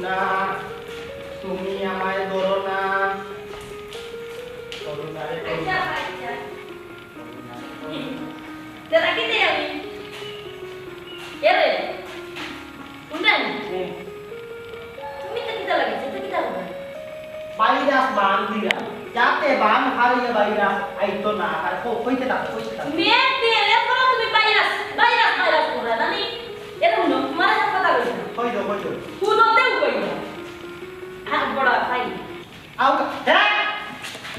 না তুমি আমায় ধরো না করুণারে করুণা তেরা কি দে আমি এরে উন্ডান তুমি তো কিটা লাগিছে তো কিটা লাগবে ভাইরাস বান দিয়া যাতে বান হারিয়ে ভাইরাস আইতো না আর কইতে থাক মে তেরে পড়া তুমি ভাইরাস করে জানি এরকম না তোমার সাথে কথা কইছো কইছো কুদতে কই না আর বড় ভাই আও হ্যাঁ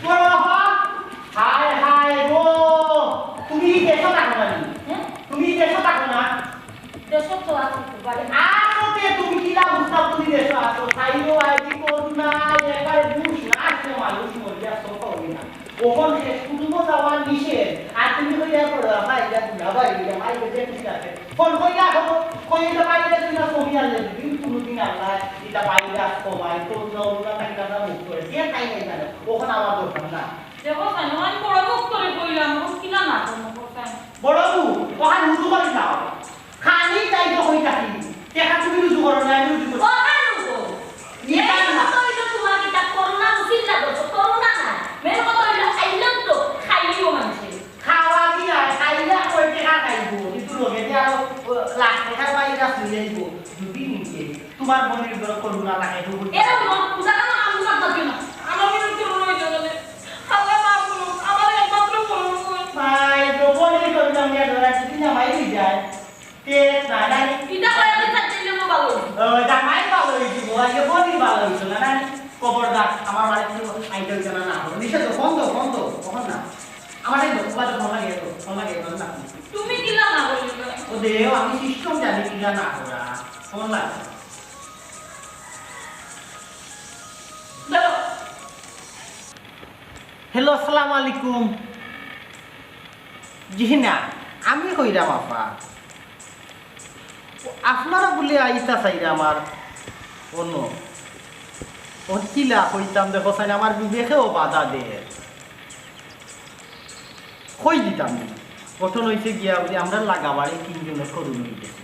বড় বাবা হায় হায় গো তুমি দেখো না হ্যাঁ তুমি দেখো না দেশত তো আছে বাড়ি আতে তুমি কি লাভ উঠাও তুমি দেখো আসো খাইলো আইটি করুণা একারে বুঝ না আসো মানুষ মরিয়া সব হই না ওখন কুটুম্ব যাওয়ার নিষেধ আর তুমি কইয়া পড়ো ভাই যা না ভাই যা ভাই যে ঠিক আছে ফোন কইয়া হবো কইলা বাইরে তুমি না কমিয়া লে দিন কোনদিন আল্লাহ এটা বাইরে কমাই তো নওলা টাকা না মুখ করে দিয়ে খাই নাই না ওখন আমার দোকান না দেখো সাইন বড় মুখ করে কইলাম কিনা না কোনো কথা বড় ওখান উঠু করি না খানি তাই তো হই থাকি দেখা তুমি রুজু করো না আমি রুজু করো ও কানু গো এটা তো এটা তোমার কি তা করোনা উচিত না করছো করোনা না মেরে কত হইলো আইলাম তো খাইলিও মানুষে খাওয়া কি আর খাইলা কই টাকা খাইবো কিন্তু লগে যে আর লাখ টাকা বাইরা শুয়ে যাইবো যদি নিতে তোমার মনের বড় করুণা লাগে তো এরা মন পূজা না আমরা দাবি না আমার মনে করোনা হইতো বলে আল্লাহ মাফ করুন আমার একমাত্র করুন ভাই তো বলি করুণা নিয়ে ধরা যদি না মাই যায় তে না না এটা করে দিতে চাইলে ভালো জামাই ভালো হইছে আজকে বলি ভালো হইছে না খবরদার আমার বাড়িতে আইতে হইছে না নিষেধ বন্ধ কখন না আমাদের তোমার ফোন লাগে না তুমি কিলা না বলি ও দেও আমি সিস্টেম জানি কি না করা ফোন লাগে দাও হ্যালো আসসালামু আলাইকুম জি না আমি কইরাম আপা আপনারা বলে আইতা চাইরা আমার অন্য ও কিলা কইতাম দেখো চাই আমার বিবেকেও বাধা দে কই দিতাম গঠন হয়েছে গিয়া যে আমরা লাগাবাড়ি তিনজনের করুন হইতেছে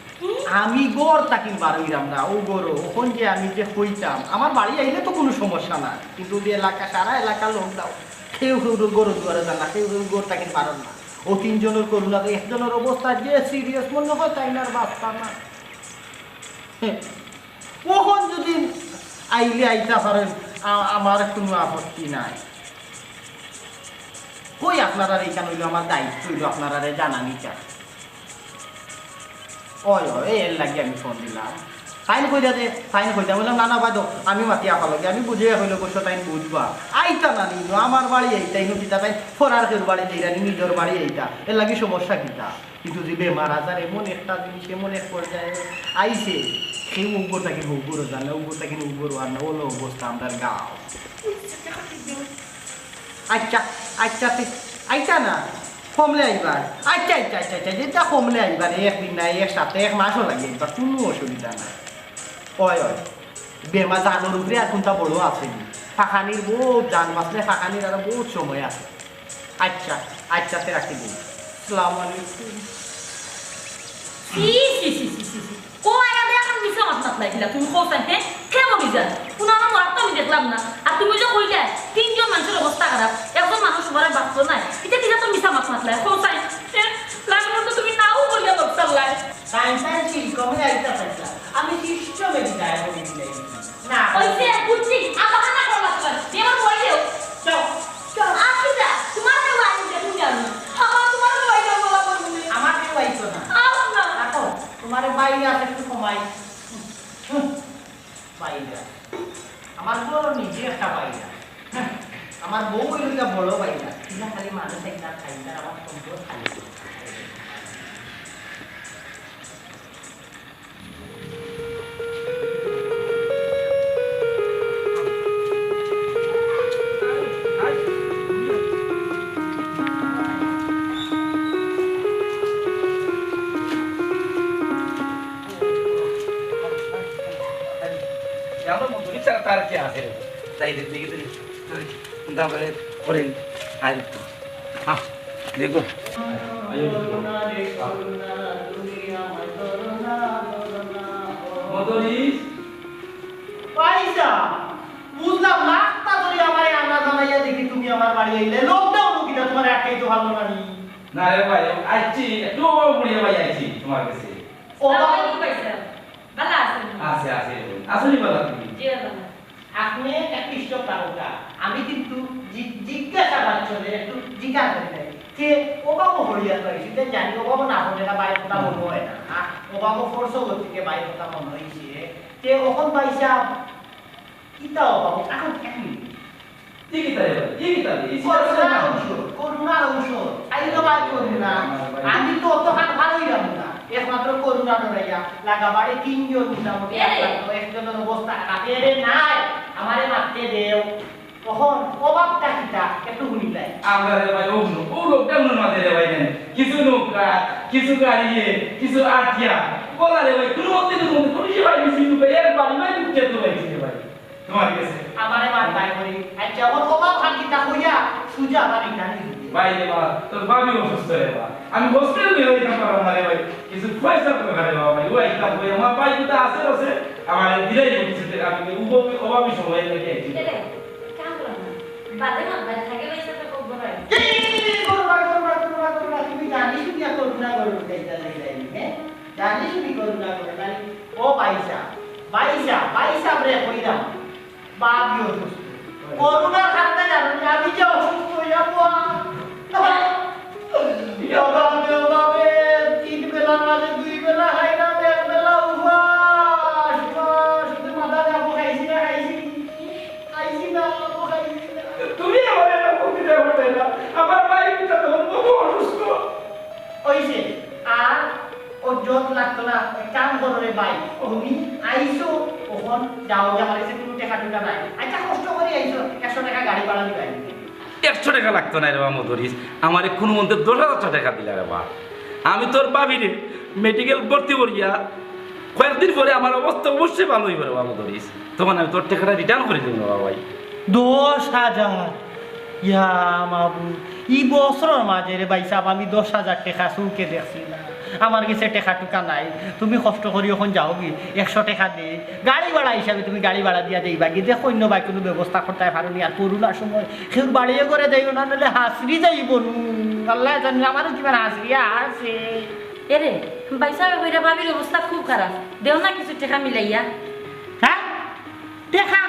আমি গড় তাকিন বার হইরাম না ও গড় ওখান যে আমি যে কইতাম আমার বাড়ি আইলে তো কোনো সমস্যা না কিন্তু যে এলাকা সারা এলাকা লোক দাও কেউ গরু দুয়ারে জানা কেউ গড় তাকিন পারেন না ও তিনজনের করুন না একজনের অবস্থা যে সিরিয়াস মনে হয় তাই না বাস্তা না কখন যদি আইলে আইতা পারেন আমার কোনো আপত্তি নাই কই আপনারা এইখানে হইলো আমার দায়িত্ব হইলো আপনারা জানানি চান এর লাগে আমি ফোন দিলাম ফাইন কইরা যে ফাইন কইতাম বললাম না ভাই তো আমি মাতিয়া পালোগে আমি বুঝিয়ে হইলো বসে তাই বুঝবা আইতা না নিল আমার বাড়ি এইটাই নদীটা তাই ফরার কেউ বাড়ি এইটা নিজের বাড়ি এইটা এর লাগে সমস্যা কিতা কিন্তু যে বেমার আজার এমন একটা জিনিস এমন এক পর্যায়ে আইছে সেই উগ্রটা কিন্তু উগ্র জানে উগ্রটা কিন্তু উগ্র আর না ওলো অবস্থা আমরা গাও আচ্ছা আইতা না কমলে আইবার আচ্ছা যেটা কমলে আইবার একদিন নাই এক সপ্তাহে এক মাসও লাগে এবার কোনো অসুবিধা নাই হয় বেমার জানোর উপরে আর কোনটা বড় আছে ফাঁকানির বহুত জান বাঁচলে ফাঁকানির আরো বহুত সময় আছে আচ্ছা রাখি দিন আসসালামু আলাইকুম তুমি কোথায় হ্যাঁ কেমন বিজান কোনো আমার মারতো আমি দেখলাম না আর তুমি যে কইলে তিনজন মানুষের অবস্থা খারাপ একজন মানুষ ঘরে বাঁচত নাই এটা কিনা তো মিশা মাছ মাতলাই কোথায় লাগলো তো তুমি নাও বলিয়া বক্তার লাই আমি সিস্টেমে বিদায় করে দিলাই না ওইছে বুঝছি আবার না করলা এবার বইলেও যাও আচ্ছা তোমার তো বাড়ি দেখুন জানো আমার তোমার বাড়ি যাবো বলবো আমার কেউ আইতো না আও না রাখো তোমার বাইরে আছে একটু কমাই বাইরে আমার বড় নিজে একটা বাইরে আমার বউ এলাকা বড় বাইরে কিনা খালি মানুষ একটা খাই না আমার সম্পর্ক খালি তার কি আছে তাই দেখি তারপরে করেন আর হ্যাঁ দেখো বুঝলাম না তা ধরে আমার আনা জানাইয়া দেখি তুমি আমার বাড়ি আইলে লকডাউন কিটা তোমার একাই তো ভালো না নি না রে ভাই আইছি একটু বুড়িয়া ভাই আইছি তোমার কাছে ও বাবা কি কইছে ভালো আছেন আছে আসলে বলা তুমি জি বাবা আপনি একটু স্টপ রাখোটা আমি কিন্তু জিজ্ঞাসাবাদ চলে একটু জিজ্ঞাসা করি নাই যে ও বাবু হরিয়া করেছি যে জানি ও বাবু না হলে না বাইরে কথা মনে হয় না ও বাবু ফোর্স থেকে বাইরে কথা মনে হয়েছে যে ওখন পাইছা কিতা ও বাবু এখন কি করুণার ঔষধ আইলো বাই করি না আমি তো অত হাত ভালোই রাখবো না একমাত্র করুণা ডরাইয়া লাগাবাড়ি তিনজন মোটামুটি একজনের অবস্থা কাপেরে নাই আমারে মারতে দেও তখন অভাবটা কিটা একটু শুনিলাই আমরা রে ভাই ও লোকটা মনে মাঝে রে ভাই নেন কিছু নৌকা কিছু গাড়িয়ে কিছু আটিয়া বলা রে ভাই কোনো মধ্যে পুলিশ ভাই মিছিল ভাই এর বাড়ি ভাই উঠে তো ভাই ভাই তোমার কাছে আমারে মার বাই করি আচ্ছা ওর অভাব হাত কিটা হইয়া সুজা আমার ইটানি ভাই রে মা তোর বাবি অসুস্থ রে মা আমি হসপিটাল নিয়ে যাইতাম পারলাম না রে ভাই কিছু পয়সা তো করে বাবা ভাই ওই কাম কই আমার ভাই তো আছে আমার দিলাই কিছু আমি অভাবী সময় লাগে রে কাম করো না বাদে না বাদে থাকে পয়সা তো খুব বড় তুমি জানিস কি করুণা করো এইটা লাইলাই হ্যাঁ জানিস কি করুণা করো তাই ও পয়সা রে কইরা বাবি অসুস্থ করুণা খাতে জানো আমি যে অসুস্থ হইয়া বাবা তিন বেলা মাঝে দুই বেলা খাই না এক বেলা উপাস শুধু মাথা যাবো খাইছি না তুমি আমার এটা বলতে যাবে না আমার ভাই তো বহু অসুস্থ হইছে আর ও জোত লাগতো না কাম করো রে ভাই তুমি আইছো ওখন যাও যে আমার কাছে কোনো টাকা টুকা নাই আচ্ছা কষ্ট করে আইছো 100 টাকা গাড়ি ভাড়া দিবাই 100 টাকা লাগতো না রে বাবা মধুরিস আমার কোনো মধ্যে 10,000 টাকা দিলা রে বাবা আমি তোর ভাবিরে মেডিকেল ভর্তি করিয়া কয়েকদিন পরে আমার অবস্থা অবশ্যই ভালো হইবে রে বাবা মধুরিস তখন আমি তোর টাকাটা রিটার্ন করে দেব বাবা ভাই 10,000 ইয়া মাবু ই বছরের মাঝে রে ভাই সাহেব আমি 10,000 টাকা সুকে দেখছি না আমার কাছে টাকা টুকা নাই তুমি কষ্ট করি এখন যাও কি 100 টাকা দে গাড়ি ভাড়া হিসাবে তুমি গাড়ি ভাড়া দিয়া দেইবা কি দেখো অন্য ভাই কোনো ব্যবস্থা করতে পারো নি আর করুণার সময় কেউ বাড়িয়ে করে যাইও না নাহলে হাসরি যাইব আল্লাহ জানি আমারও কিমান হাসরি আছে এরে পয়সা কইরা ভাবির অবস্থা খুব খারাপ দেও না কিছু টাকা মিলাইয়া হ্যাঁ টাকা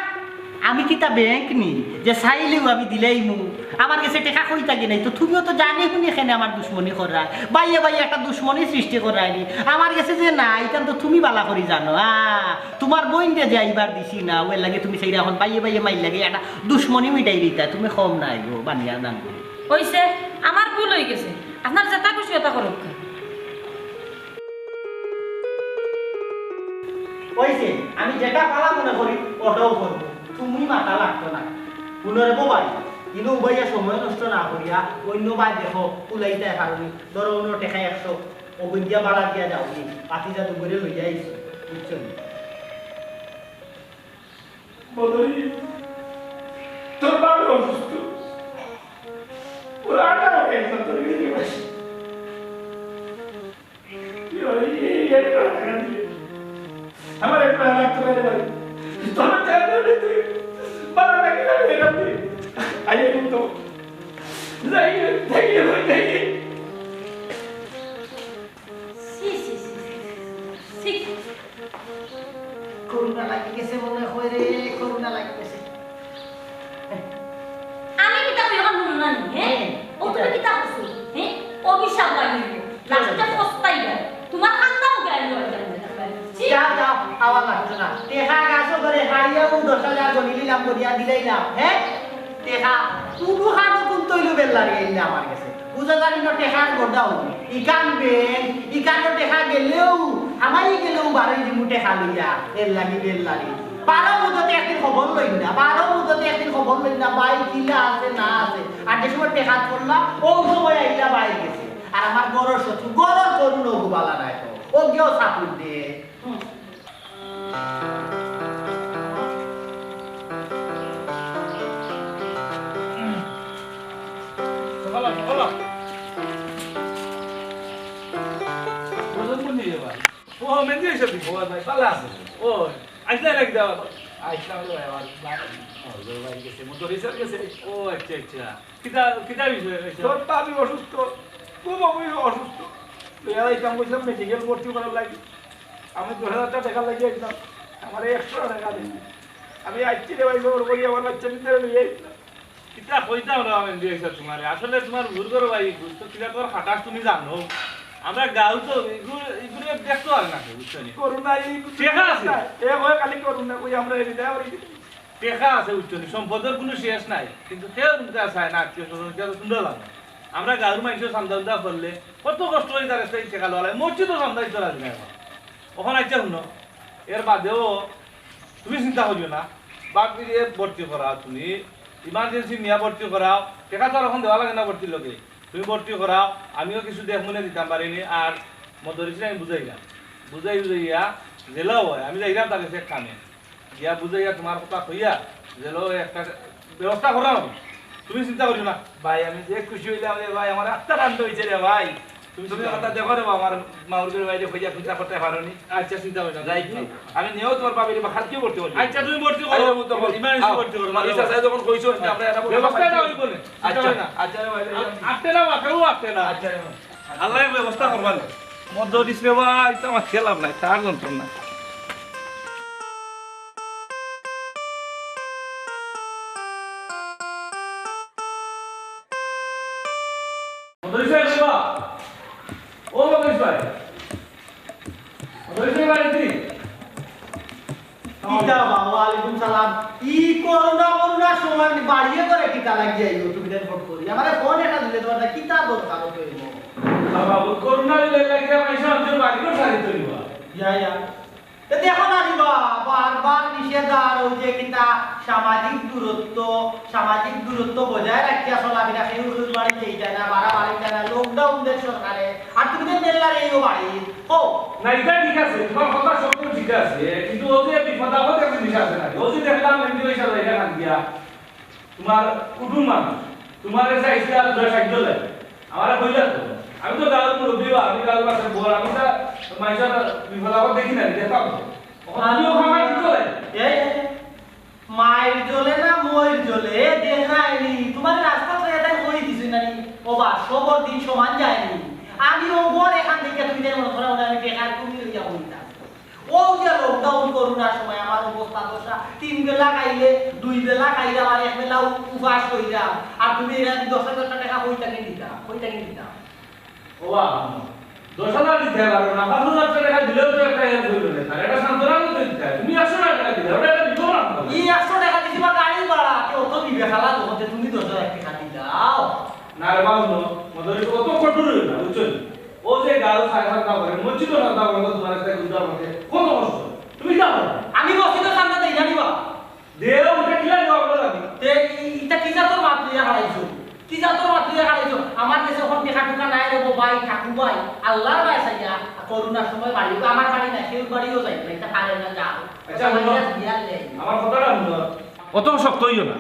আমি কি তা ব্যাংক নি যে চাইলেও আমি দিলেই মু আমার কাছে টাকা কই থাকি নাই তো তুমিও তো জানি শুনি এখানে আমার দুশ্মনী করা বাইয়ে একটা দুশ্মনী সৃষ্টি করাইনি আমার কাছে যে নাই কেন তো তুমি বালা করি জানো তোমার বোন যে যাইবার দিছি না ওই লাগে তুমি সেই এখন বাইয়ে মাইল লাগে একটা দুশ্মনী মিটাই দিতা তুমি কম নাই গো বানিয়া দান হইছে আমার ভুল হয়ে গেছে আপনার যেটা খুশি ওটা করুক হইছে আমি যেটা পালা মনে করি ওটাও করবো তুমি মাথা লাগতো না পুনরে বোবাই কিন্তু উভয়া সময় নষ্ট না করিয়া অন্য বাই দেখো উলাইতে কারণে ধরো অন্য টেকা 100 ওগুন দিয়া বাড়া দিয়া যাও নি পাতি যা দুপুরে লই যাইছো বুঝছো মধুরি তোর বাবা অসুস্থ পুরাটা হয়ে গেছে তোর গিয়ে বসে আমার একটা লাগতো না রে ভাই তোর জায়গা তুই বাবা নাকি না রে তুই আইয়ে কিন্তু যাই করুণা লাগি গেছে মনে হয় রে করুণা লাগি গেছে আমি কিতা কইরা মন না নি হ্যাঁ ও তুমি কিতা কইছো হ্যাঁ অভিশাপ লাগিল লাস্টে পস্তাইবা তোমার কান্দাও গাইলো যাও আওয়া লাগতো না টেকা গাছও করে হারিয়াও 10,000 গনি নিলাম করিয়া দিলাইলাম হ্যাঁ টেকা পুরো খানো কোন তৈলো বেল্লা রে আমার কাছে বুঝা জানি না টেকার গোডাও ইকানো টেকা গেলেও আমারই গেলেও বারোই দিমু টেকা লইয়া বেল্লাগি বেল্লারি 12 মুদতে একদিন খবর লই না 12 মুদতে একদিন খবর লই না বাই কিলা আছে না আছে আর যে সময় টেকা করলাম ও সময় আইলা বাই গেছে আর আমার গরর শত্রু গরর করুন ও বালা নাই তো ও গিয়েও সাপুর দে ও মেন্দি এসে ও ভাই ভালো আছে ও আজকে রাখ দাও আইসলাম রে ভাই আমার ভাই গেছে মধুরিসের গেছে। ও আচ্ছা আচ্ছা কিতা কিতা বিষয় হইছে? তোর তো আমি অসুস্থ, খুব আমি অসুস্থ। কাম করছিলাম মেডিকেল ভর্তি করার লাগে, আমি 2000 টাকা লাগিয়ে আসলাম, আমার 100 টাকা দিন। আমি আইছি রে ভাই খবর করি আমার বাচ্চা নিতে নিয়ে কিতা কইতাম না আমি দিয়েছ তোমারে আসলে তোমার ভুল করো ভাই বুঝতো কিতা তোর খাটাস তুমি জানো আমরা গাঁও তো এগুলো দেখতো আর না বুঝছো নি করোনা এই টেকা আছে। এ হয় খালি করোনা কই আমরা এনে দেয় আর টেকা আছে বুঝছো নি সম্পদের কোনো শেষ নাই কিন্তু কেউ নিতে চায় না আত্মীয় স্বজন কেউ সুন্দর লাগে আমরা গাঁওর মানুষের সান্দাউদা করলে কত কষ্ট হয়ে তার কাছে টেকা লওয়া লাগে মসজিদও সান্দাই চলা দিন ওখানে আইসা শুনো এর বাদেও তুমি চিন্তা করিও না বাকি যে ভর্তি করাও তুমি ইমার্জেন্সি নিয়ে ভর্তি করাও টেকা তো আর এখন দেওয়া লাগে না ভর্তির লোকে তুমি ভর্তি করাও আমিও কিছু দেখ মনে দিতাম পারিনি আর মধুরিসিনে আমি বুঝাইলাম বুঝাইয়া জেলাও হয় আমি যাইলাম তার কাছে কামে গিয়া বুঝাইয়া তোমার কথা কইয়া জেলাও একটা ব্যবস্থা করা হবে তুমি চিন্তা করিও না ভাই আমি যে খুশি হইলাম রে ভাই, আমার আত্মা রান্ত হয়েছে রে ভাই। তুমি কথা দেখো রে আমার মাউরগের বাইরে হইয়া পূজা করতে পারোনি। আচ্ছা চিন্তা করি না যাই কি আমি নিয়েও তোমার বাবির বাখার কি করতে বলি। আচ্ছা তুমি ভর্তি করো ইমার্জেন্সি ভর্তি করো মালিশা সাহেব যখন কইছো আমরা এটা ব্যবস্থা না হইব না আচ্ছা আচ্ছা রে ভাই আটতে না কেউ আটতে না আচ্ছা রে ভাই আল্লাহ ব্যবস্থা করবা মধুরিস রে ভাই তো আমার খেলাম নাই তার যন্ত্রণা। মধুরিস ভাই বাবা ও মধুরিস ভাই মধুরিস ভাই বাড়ি কিতা বাবা আলাইকুম সালাম ই করোনা সময় বাড়িয়ে করে কিতা লাগিয়ে আইও তুমি দেন ফোন করি আমারে ফোন এটা দিলে তোমার কিতা দরকার হইব বাবা করোনা লাগে পয়সা আমাদের বাড়ি করে সারি তুলিবা ইয়া তো দেখো না দিবা বারবার নিষেধার ওই যে কিতা সামাজিক দূরত্ব বজায় রাখিয়া চলাফেরা কেউ বাড়ি যেই যায় না বাড়া বাড়ি যায় না লকডাউন দেশ সরকারে আর তুমি তো মেলার এইও বাড়ি ও না এটা ঠিক আছে তোমার কথা সব ঠিক আছে কিন্তু ও যে বিপদ আপদ একটা জিনিস আছে না ও যে দেখলাম এমনি পয়সা লইয়া কান দিয়া তোমার কুটুম মানুষ তোমার এসে আইসা দুই সাহায্য লাগে আমার কইলা তো আমি তো গাঁৱৰ মুৰব্বী আমি গাঁৱৰ আছে বল আমি তো মাইজৰ বিপদ আপদ দেখি না দেখতাম আমিও খামার ঠিক করে এই মায়ের জ্বলে না ময়ের জ্বলে দেখায়নি তোমার রাস্তা তো এটা কই দিছি না ও বা সবর দিন সমান যায়নি আমি ও বল এখান থেকে তুমি যেন মনে করো আমি বেকার তুমি লইয়া বইতা ও যে লকডাউন করোনার সময় আমার অবস্থা দশা 3 বেলা খাইলে 2 বেলা খাইলে আর এক বেলা উপবাস কইরা আর তুমি এরা 10,000 টাকা কইটাকে দিতা ও বাবা 10,000 দিতে পারো না 5,000 টাকা দিলেও তো একটা এর হইল না স্যার এটা সান্তনা মতো দিতে তুমি 100 টাকা দিলে ওটা একটা দিব না এই 100 টাকা দিছি বা গাড়ি ভাড়া কেউ তো দিবে খালা তোমাকে তুমি 10,000 টাকা দি দাও না রে বাবু মদরি কত কঠোর হইল না বুঝছো ও যে গাঁও সাইবার না করে মসজিদ না দাও বলো তোমার কাছে গুদার মধ্যে কত কষ্ট তুমি যাও আমি মসজিদের সামনে দেই জানিবা দেও উঠে কিলা জবাব দাও তে ইটা কি যা তোর মাতলিয়া হারাইছো কি যা তোর মাতলিয়া হারাইছো আমার দেশে কোন টেকা টুকা নাই রে ভাই ঠাকু ভাই আল্লাহর ভাই সাইয়া করোনার সময় বাড়ি আমার বাড়ি না কেউ বাড়িও যাই না এটা পারে না যাও আচ্ছা আমার কথাটা শুনো অত শক্ত হইও না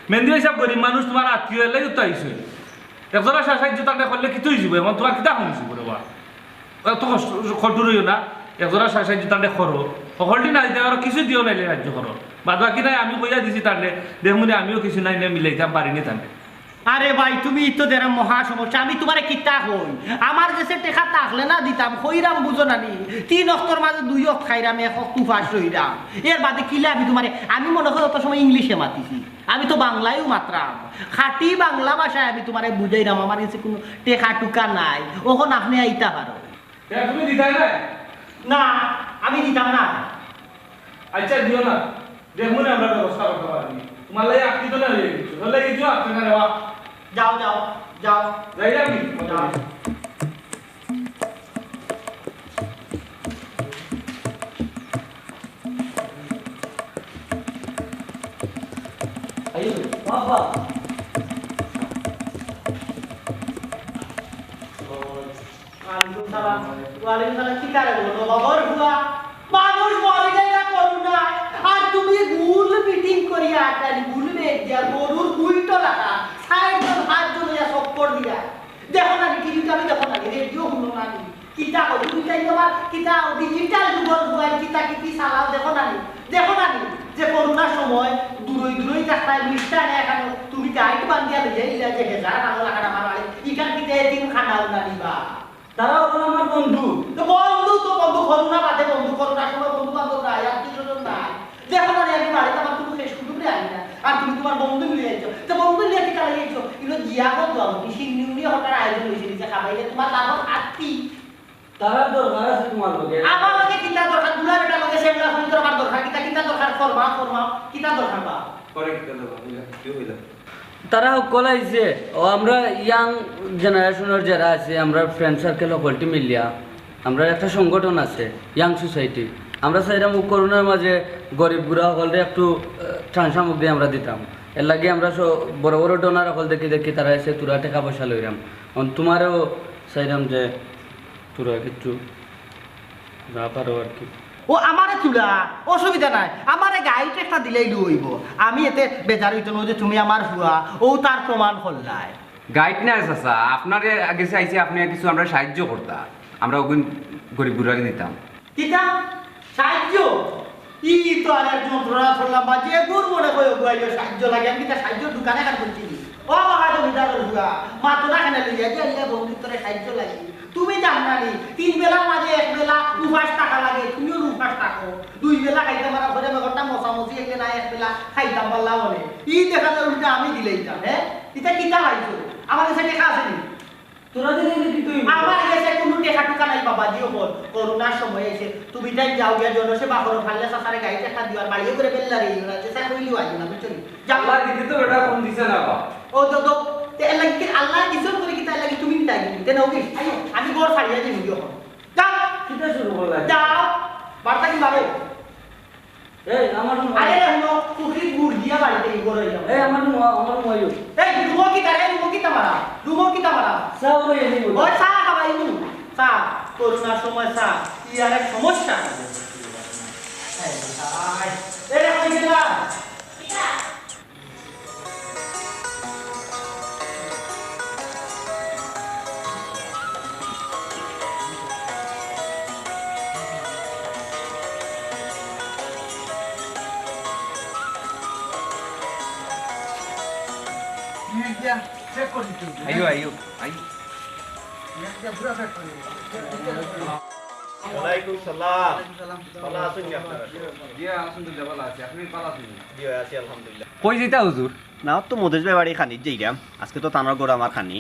মেহেন্দি হিসাব গরিব মানুষ তোমার আত্মীয় লাগে তো আইছে একজনের সাহায্য তাকে করলে কি তুই যাব এমন তোমার কিতা শুনছি বলে বা অত কঠোর হইও না একজনের সাহায্য তাকে করো সকলটি না দিতে আর কিছু দিও নাইলে সাহায্য করো বাদ বাকি নাই আমি কইয়া দিছি তাহলে দেখুন আমিও কিছু নাই মিলাইতাম পারিনি তাহলে আরে ভাই তুমি তো দেরা মহা সমস্যা আমি তোমারে কিতা কই আমার কাছে টেকা থাকলে না দিতাম কইরাম বুঝো না নি 3 অক্টর মাঝে 2 অক্ট খাইরাম 1 অক্ট উপাস রইরাম এর বাদে কিলা আমি তোমারে আমি মনে করি অত সময় ইংলিশে মাতিছি আমি তো বাংলায়ও মাত্রাম খাঁটি বাংলা ভাষায় আমি তোমারে বুঝাইরাম আমার কাছে কোনো টেকা টুকা নাই ওখন আপনি আইতা পারো তুমি দিতাই না না আমি দিতাম না আচ্ছা দিও না দেখুন আমরা ব্যবস্থা করতে পারি তোমার লাগে আটটি তো না হয়ে গেছে বলে কিছু আপনি না রেওয়া যাও যাই যাবি যাও আইও বাবা ওয়ালাইকুম সালাম কি করে বলো বাবার হুয়া মানুষ মরে যায় না করুণা আর তুমি ভুল মিটিং করিয়া আটালি ভুল বেদ দিয়া গরুর গুইটো লাগা সাইডজন হাতজন ইয়া সপ্পর দিয়া দেখো না টিভি আমি দেখো না রেডিও শুনো না কিতা কই তুমি তাই তোমার কিতা ডিজিটাল যুগর হুয়া কিতা কি চালাও দেখো না যে করুণা চাকরা মিষ্টা নে এখন তুমি গাইড বান্ধিয়া লইয়া ইলা যে গেজার কানো লাগাটা আমার বাড়ি ইখান কিতে দিন খানা উনা নিবা তারা হলো আমার বন্ধু। তো বন্ধু করুণা বাদে বন্ধু করুণার সময় বন্ধু বান্ধব নাই আত্মীয়স্বজন নাই দেখো না আমি বাড়িতে আমার তুমি শেষ কুটুমে আনি না আর তুমি তোমার বন্ধু মিলে যাইছো তো বন্ধু মিলে কি কালে যাইছো এগুলো জিয়া কত আমি সিন্নি হঠাৎ আয়োজন হয়েছে যে খাবাইলে তোমার লাভ আত্মী তারা দরকার আছে তোমার লগে। আমার লগে কিতা দরকার দুলা বেটা লগে সেমলা ফুল তোর আমার দরকার কিতা দরকার ফরমা কিতা দরকার বা পরে কি করলো কি হইলো তারা সকল আইছে ও আমরা ইয়াং জেনারেশনের যারা আছে আমরা ফ্রেন্ড সার্কেল সকলটি মিলিয়া আমরা একটা সংগঠন আছে ইয়াং সোসাইটি আমরা চাইলাম করোনার মাঝে গরিব বুড়া সকলরে একটু ত্রাণ সামগ্রী আমরা দিতাম এর লাগে আমরা বড় বড় ডোনার সকল দেখি তারা এসে তোরা টাকা পয়সা লইলাম তোমারও চাইলাম যে তোরা কিছু যা পারো আর কি ও আমারে তুলা অসুবিধা নাই আমারে গাইড একটা দিলেই লইব আমি এতে বেজার হইতো না যে তুমি আমার হুয়া ও তার প্রমাণ হল্লাই গাইড না চাচা আপনার আগে চাইছে আপনি কিছু আমরা সাহায্য করতাম আমরা ওগুন গরিব বুড়ারে দিতাম কিতা সাহায্য ই তো আর এক যন্ত্রণা করলাম বা যে গুর মনে কই ওগুলো সাহায্য লাগে আমি কিতা সাহায্য দোকানে কাট করছি ও বাবা তো বিদার হুয়া মাত্র না খানা লইয়া যে আল্লাহ বন্ধুত্বরে সাহায্য লাগে তুমি জানালি 3 বেলার মাঝে 1 বেলা উপাস টাকা লাগে তুমিও উপাস থাকো 2 বেলা খাইতে মারা ঘরে মগরটা মশামশি একে না 1 বেলা খাইতাম বললা বলে ই দেখা যায় উল্টা আমি দিলেইতাম হ্যাঁ এটা কিতা হইছো আমার কাছে টাকা আছে নি তোরা দিলে কি তুই আমার কাছে কোনো টাকা টুকা নাই বাবা জিও বল করোনার সময় এসে তুমি তাই যাও গিয়া জনসেবা করো ফাললে সাসারে গাড়ি টাকা দিওয়ার বাড়িয়ে করে বেল্লা রে চেষ্টা কইলিও আইও না বুঝছো যাও আল্লাহ দিদি তো এটা কোন দিছে না বা ও তো তে লাগি আল্লাহ দিছন করে কি তাই লাগি তুমি তাই তে নাও কি আইও আমি ঘর ছাড়িয়া দিই দিও যাও কিটা শুরু করলা যাও বার্তা কি বাড়ো এই আমার আরে হলো পুকুরি গুড় দিয়া বাড়িতে এই ঘরে যাও এই আমার মোবাইল এই রুমো কি তামারা সাও রে এই ওই চা খাবাই নু চা করোনার সময় চা কি আর এক সমস্যা এই রে কই গেলা চেক করি তুই আইও আইও ওয়ালাইকুম সালাম ভালো আছেন কি আপনারা জি আলহামদুলিল্লাহ ভালো আছি আপনি ভালো আছেন জি আছি আলহামদুলিল্লাহ কই যেতা হুজুর না তো মধুজ ভাই বাড়ি খানিত যাইলাম আজকে তো তানার গোড়া আমার খানি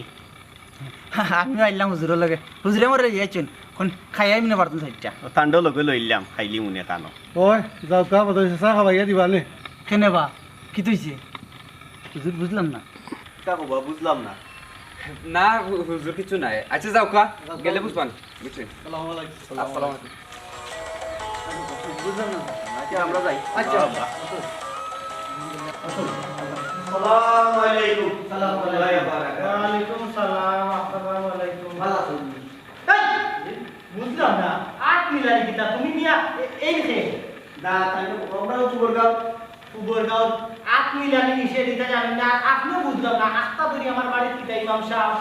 আমি আইলাম হুজুরের লগে হুজুরে মরে যাইছেন কোন খাইয়াই মিনে পারতুন সাইডটা ঠান্ডা লগে লইলাম খাইলি মনে কানো ওই যাও কা বদল চা খাবাইয়া দিবা নে কেনে বা কি তুইছে হুজুর বুঝলাম না কা বাবা বুঝলাম না না হুজুর কিছু নাই আচ্ছা যাও কা গেলে বুঝবান বুঝছেন আসসালামু আলাইকুম আসসালামু আলাইকুম বুঝলাম না আচ্ছা আমরা যাই আচ্ছা আসসালামু আলাইকুম আসসালামু আলাইকুম ওয়া আলাইকুম সালাম আসসালামু আলাইকুম ভালো আছেন বুঝলাম না আর কি লাগে কিতা তুমি নিয়া এই রে দা তাই তো আমরা সুবরগাঁও আপনি জানি নিষেধ দিতে জানেন না আপনিও বুঝলাম না আস্তা ধরি আমার বাড়ি কিতা ইমাম সাহেব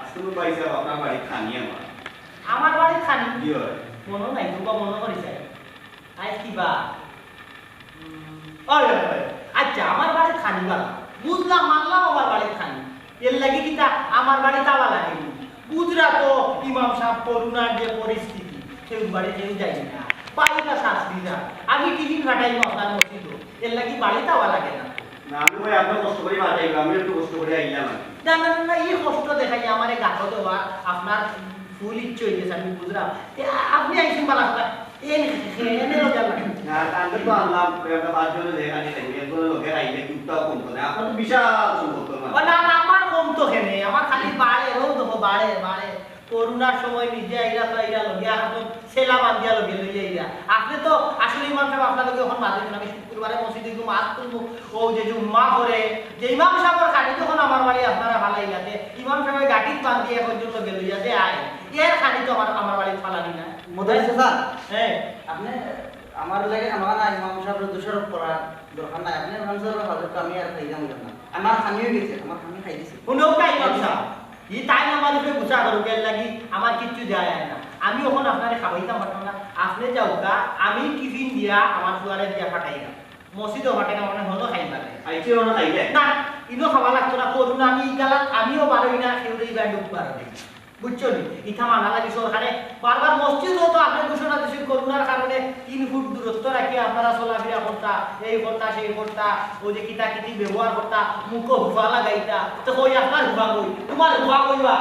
আসলে পাইছা আপনার বাড়ি খানি আমার বাড়ি খানি কি হয় মনে নাই তোবা মনে করিছে আজ কি বা ওই আচ্ছা আমার বাড়ি খানি বা বুঝলাম মানলাম আমার বাড়ি খানি এর লাগি কিতা আমার বাড়ি তাওয়া লাগে গুজরাট ও ইমাম সাহেব করুণার যে পরিস্থিতি সেই বাড়ি কেউ যাই না পাইটা শাস্তি না আমি টিফিন ঘাটাই মশলা মসজিদ এর লাগি বাড়ি তাওয়া লাগে না না আমি ভাই আপনার কষ্ট করে বাজাইলাম আমি একটু কষ্ট করে আইলাম জানেন না এই কষ্ট দেখাই আমারে গাছ দেওয়া আপনার ফুল ইচ্ছে হয়ে গেছে আমি বুঝলাম আপনি আইসেন বালা কথা এনে লজ্জা লাগে না তাহলে তো আনলাম একটা পাঁচজনে দেখানি লাগবে এগুলো লোকের আইলে কিউটাও কম করে আপনার তো বিশাল সম্পদ ও না না আমার কম তো খেনে আমার খালি বাড়ে রোজ দেখো বাড়ে করোনার সময় নিজে আইরা তো আইরা লগিয়া এখন সেলা বান্ধিয়া লগে লইয়া আইরা আপনি তো আসলে ইমাম সাহেব আপনাদের যখন মাঝে আমি শুক্রবারে মসজিদে একটু মাছ তুলবো ও যে জুম্মা করে যে ইমাম সাহেবের খানি যখন আমার বাড়ি আপনারা ভালাই লাগে ইমাম সাহেবের গাঠিত বান্ধিয়ে এখন জন্য লগে লইয়া যে আয় এর খানি তো আমার বাড়ি ফালানি না মোদাই স্যার হ্যাঁ আপনি আমার লাগে আমার না ইমাম সাহেবের দোষারোপ করার দরকার নাই আপনি ইমাম সাহেবের হযরত আমি আর খাইলাম না আমার খামিও গেছে আমার খামি খাই দিছে কোনো কাই ইমাম সাহেব ই তাই আমাদেরকে গুছা করুকের লাগি আমার কিচ্ছু যায় না আমি ওখানে আপনারে খাওয়াইতাম পারতাম না আপনি যাও গা আমি টিফিন দিয়া আমার দুয়ারে দিয়া পাঠাইলাম মসজিদে ফাটে না মানে হলো খাইবা আইছে ওনা খাইলে না ইনো খাওয়া লাগতো না করুন আমি গালাত আমিও পারবি না সেউরে ব্যান্ড পারবি বুঝছো নি ইথা মানা লাগি সরকারে বারবার মসজিদও তো আপনি ঘোষণা দিয়েছেন করোনার কারণে 3 ফুট দূরত্ব রাখি আপনারা চলাফেরা করতা এই করতা সেই করতা ওই যে কিতা কিতি ব্যবহার করতা মুখ হুফা লাগাইতা তো কই আপনার হুফা কই তোমার হুফা কইবা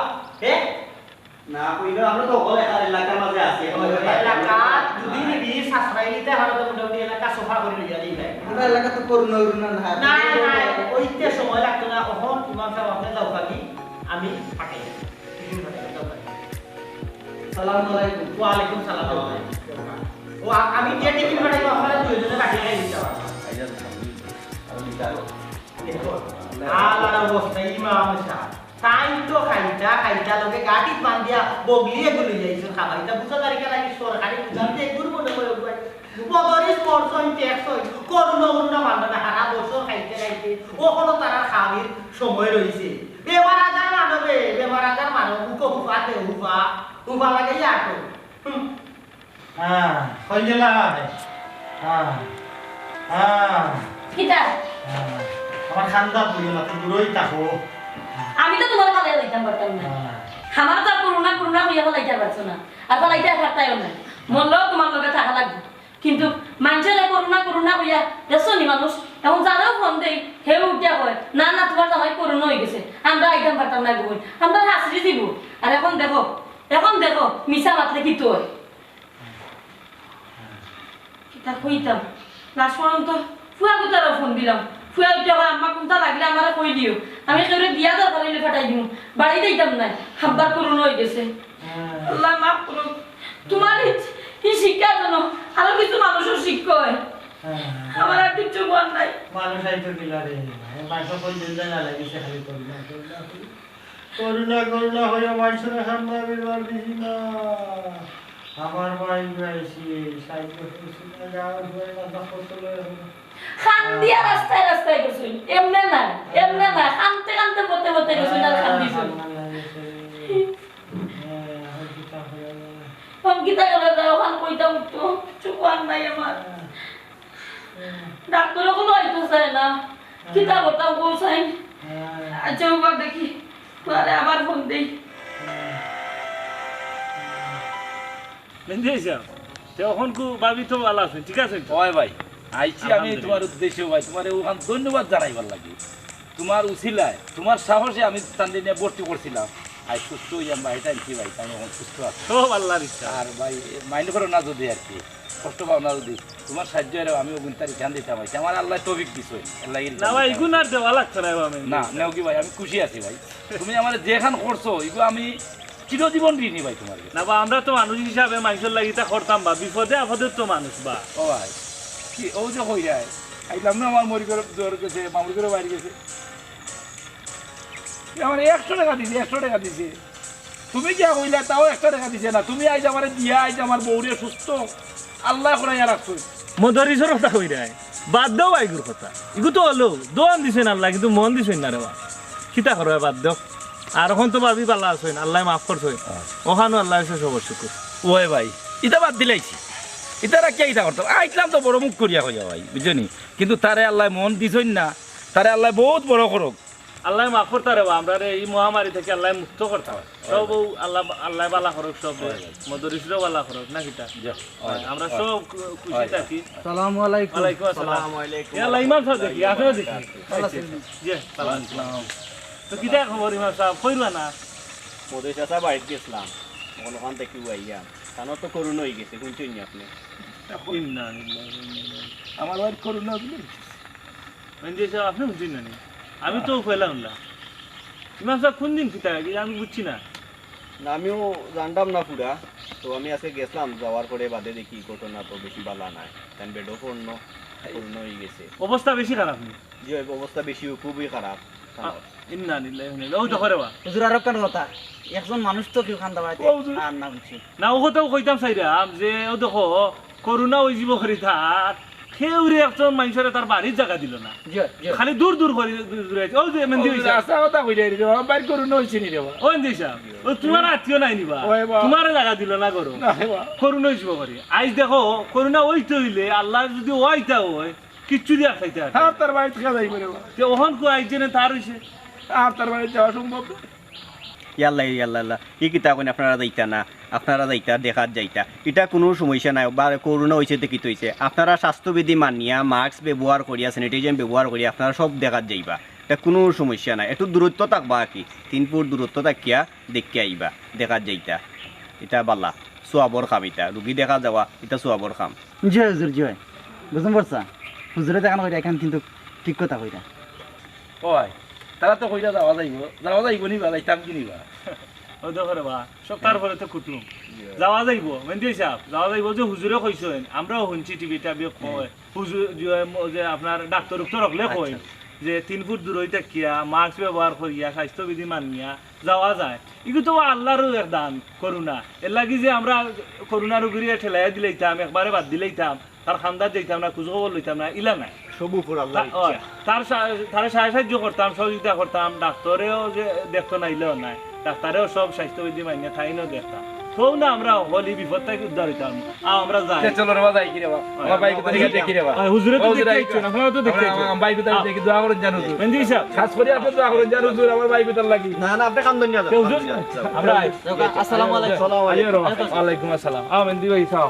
না কইলো আমরা তো ওকলে আর এলাকার মাঝে আছি এলাকা যদি নিবি সাসরাইলিতে হারো তো মোটামুটি এলাকা সফা করে নিয়ে যাই ভাই আমরা এলাকা তো করুণা না না না ওইতে সময় লাগতো না কখন ইমাম সাহেব আপনি যাও বাকি আমি পাঠাই সালাম আলাইকুম ওয়া আলাইকুম সালাম ও আমি যে টিফিন বানাইবো আপনারা দুইজনে বাকি খাই দিতে পারবেন আল্লাহর অবস্থা ইমাম সাহেব তাই তো খাইতা লোকে গাড়ি বান্ধিয়া বগলিয়ে গুলি যাইছে খাবাইতা বুঝা তারিখে লাগি সরকারি বুঝাতে গুরু বলে কই উপায় বদরিস পরসন ট্যাক্স হই করুণা মাননা হারা বছর খাইতে ওখনো তারা খাবির সময় রইছে বেমার আজার মানবে মুখ হুফাতে হুফা লাগে আটো কইলা কিতা আমার খান্দা বুঝো না তুই দূরই থাকো আমি তো তোমার ভালো লইতাম পারতাম না আমার তো করুণা হইয়া লাইতে পারছো না আর লাইতে পারতাইও না মনলেও তোমার লগে থাকা লাগবে কিন্তু মানুষের করুণা হইয়া দেখছো নি মানুষ এখন যারাও ফোন দেই হেউ উঠিয়া কয় না তোমার জামাই করুণা হয়ে গেছে আমরা আইতাম পারতাম না গো আমরা হাসি দিব আর এখন দেখো মিশা মাত্রে কি তো হয় কিতা কইতাম লাস্ট পর্যন্ত ফুয়া গুতারও ফোন দিলাম ফুয়া উঠে আম্মা কোনটা লাগলে আমার কই দিও আমি কেউ দিয়া দাও তাহলে ফাটাই দিও বাড়ি দিতাম না হাব্বার করুণা হয়ে গেছে আল্লাহ মাফ করো তোমার এই শিক্ষা জানো আরো কিছু মানুষের শিক্ষা হয় আমার আর কিছু বল নাই মানুষ আইতো কিলা রে মানুষ কই দিন না লাগিছে খালি করুণা হইয়া মানুষের খান্না বিরবার দিছি না আমার ভাই গাইছি সাইকেল শুনে যাও ধরে না ফসলে খান দিয়া রাস্তায় গেছুন এমনে না কানতে পড়তে গেছুন আর খান দিছুন অঙ্কিতা গেলে যাও খান কইতাম তো চুপান নাই আমার ডাক্তারও কোনো হইতো চাই না কিতা বলতাম গো চাই আচ্ছা ওবার দেখি পরে আবার ফোন দেই তখন কু ভাবি তো ভালো আছে ঠিক আছে ওই ভাই আইছি আমি তোমার উদ্দেশ্যে ভাই তোমার ওখান ধন্যবাদ জানাইবার লাগে তোমার উছিলায় তোমার সাহসে আমি তান্দিনে ভর্তি করছিলাম আই সুস্থ হইয়াম ভাই এটা কি ভাই আমি এখন সুস্থ আছি সব আল্লাহর ইচ্ছা আর ভাই মাইন্ড করো না যদি আর কি কষ্ট পাও না যদি তোমার সাহায্য এর আমি ওগুন তারিখ ধ্যান দিতাম ভাই আমার আল্লাহ তৌফিক দিছে আল্লাহ না ভাই এগুন আর দেওয়া লাগছে না আমি না নেও কি ভাই আমি খুশি আছি ভাই তুমি আমার যেখান করছো এগুলো আমি চিরজীবন ঋণী ভাই তোমার না বা আমরা তো মানুষ হিসাবে মানুষের লাগিটা করতাম বা বিপদে আপদে তো মানুষ বা ও ভাই কি ও যে হয়ে যায় আইলাম না আমার মরি করে জ্বর গেছে মামুর করে বাইরে গেছে আমার 100 টাকা দিছে তুমি যা কইলা তাও 100 টাকা দিছে না তুমি আইজ আমারে দিয়া আইজ আমার বউরে সুস্থ আল্লাহ করাইয়া রাখছো মদরিসর কথা কই রায় বাদ দাও আইগুর কথা ইগু তো হলো দোয়ান দিছেন আল্লাহ কিন্তু মন দিছেন না রে বা কিতা করো বাদ দাও আর এখন তো ভাবি পাল্লা আছেন আল্লাহ মাফ করছেন ওখানো আল্লাহ এসে সব শুকুর ওই ভাই ইটা বাদ দিলাইছি ইতারা কে ইটা করতো আইতলাম তো বড় মুখ করিয়া হইয়া ভাই বুঝনি কিন্তু তারে আল্লাহ মন দিছেন না তারে আল্লাহ বহুত বড় করক আল্লাহ মাফ করতে রে আমরা এই মহামারী থেকে আল্লাহ মুক্ত করতে হয় সব আল্লাহ বালা করক সব মদরিসরও বালা করক না কিতা আমরা সব খুশি থাকি সালামু আলাইকুম ওয়ালাইকুম আসসালাম আল্লাহ ইমাম সাহেব দেখি আপনিও দেখি জি সালাম তো কিতা খবর ইমাম সাহেব কইরা না ওদের সাথে বাইরে গেছিলাম ওখান থেকে আইয়া কারণ তো করুণা হয়ে গেছে শুনছেন আপনি আমার ওয়াইফ করুণা আপনি বুঝছেন না আমি তো ফেলাম না ইমাম সাহেব কোন দিন কিতা আমি বুঝছি না আমিও জানতাম না পুরা তো আমি আজকে গেছিলাম যাওয়ার পরে বাদে দেখি ঘটনা তো বেশি ভালো নাই কারণ বেডও পূর্ণ হয়ে গেছে অবস্থা বেশি খারাপ নি যে অবস্থা বেশি খুবই খারাপ ইন্না লিল্লাহি ওই তো করে বা হুজুর আর কার কথা একজন মানুষ তো কেউ খান্দা পাইতে আর না বুঝছি না ও কথাও কইতাম চাইরাম যে ও দেখো করোনা ওই জীব করি থাক কেউরে একজন মানুষের তার বাড়ির জায়গা দিল না খালি দূর করে ও যে মেন্দি আশা কথা কইলে রে বাইর করুণা হইছে নি রে ও দিশা ও তোমার আত্মীয় নাই নিবা তোমার জায়গা দিল না করো করোনা হইব করি আজ দেখো করোনা ওইতে হইলে আল্লাহ যদি ওইটা হয় কিচ্ছু দিয়া খাইতে আর আর তার বাড়ি থেকে যাইব রে বা ওহন কো আইজেনে তার হইছে আর তার বাড়ি যাওয়া সম্ভব না। ইয়াল্লা ইয়াল্লা ই কিতা কোন আপনারা যাইতা না, আপনারা যাইতা দেখাত যাইতা, এটা কোনো সমস্যা নাই। বা করোনা হয়েছে তো কিত হয়েছে, আপনারা স্বাস্থ্যবিধি মানিয়া মাস্ক ব্যবহার করিয়া স্যানিটাইজার ব্যবহার করিয়া আপনারা সব দেখাত যাইবা, এটা কোনো সমস্যা নাই। একটু দূরত্ব থাকবা আর কি, 3 ফুট দূরত্ব থাকিয়া দেখে আইবা, দেখাত যাইতা, এটা বালা সোয়াবর খাম। এটা রুগী দেখা যাওয়া এটা সোয়াবর খাম। জয় হুজুর জয়, বুঝতে পারছা হুজুরে দেখানো কইরা এখন কিন্তু ঠিক কথা কইরা। ওই তারা তো কইরা যাওয়া যাইব নিবা যাইতাম কি নিবা ও দেখো রে বা সব তারপরে তো কুটুম যাওয়া যাইব মেন্দি সাহেব, যাওয়া যাইব যে হুজুরে কইছেন, আমরাও শুনছি টিভিটা বিয়ে কয় হুজুর যে আপনার ডাক্তার রাখলে কই যে 3 ফুট দূর হইতে কিয়া মাস্ক ব্যবহার করিয়া স্বাস্থ্যবিধি মানিয়া যাওয়া যায়। এগুলো তো আল্লাহরও এক দান করুণা। এর লাগি যে আমরা করুণা রুগীরে ঠেলাই দিলাইতাম, একবারে বাদ দিলাইতাম, তার খান্দার যাইতাম না, খোঁজ খবর লইতাম না, ইলা নাই। সব উপর আল্লাহ তার সাহায্য করতাম, সহযোগিতা করতাম। ডাক্তারেও যে দেখতো নাইলেও নাই, ডাক্তারেও সব স্বাস্থ্যবিধি মানিয়া থাইনও দেখতাম। তো না আমরা হলি বিপদ থেকে উদ্ধার হইতাম। আমরা যাই চলো রে বা যাই কি রে বা আমার বাইক তো দেখি রে বা হুজুরে তো দেখতে ইচ্ছুন, আপনারা তো দেখতে ইচ্ছুন। আমার বাইক তো দেখি দোয়া করে জানো তো মেন্দি সাহেব খাস করে আপনি দোয়া করে জানো তো আমার বাইক তো লাগি না না আপনি কান্দন না হুজুর আমরা আসসালামু আলাইকুম। ওয়ালাইকুম আসসালাম আমেন দি ভাই সাও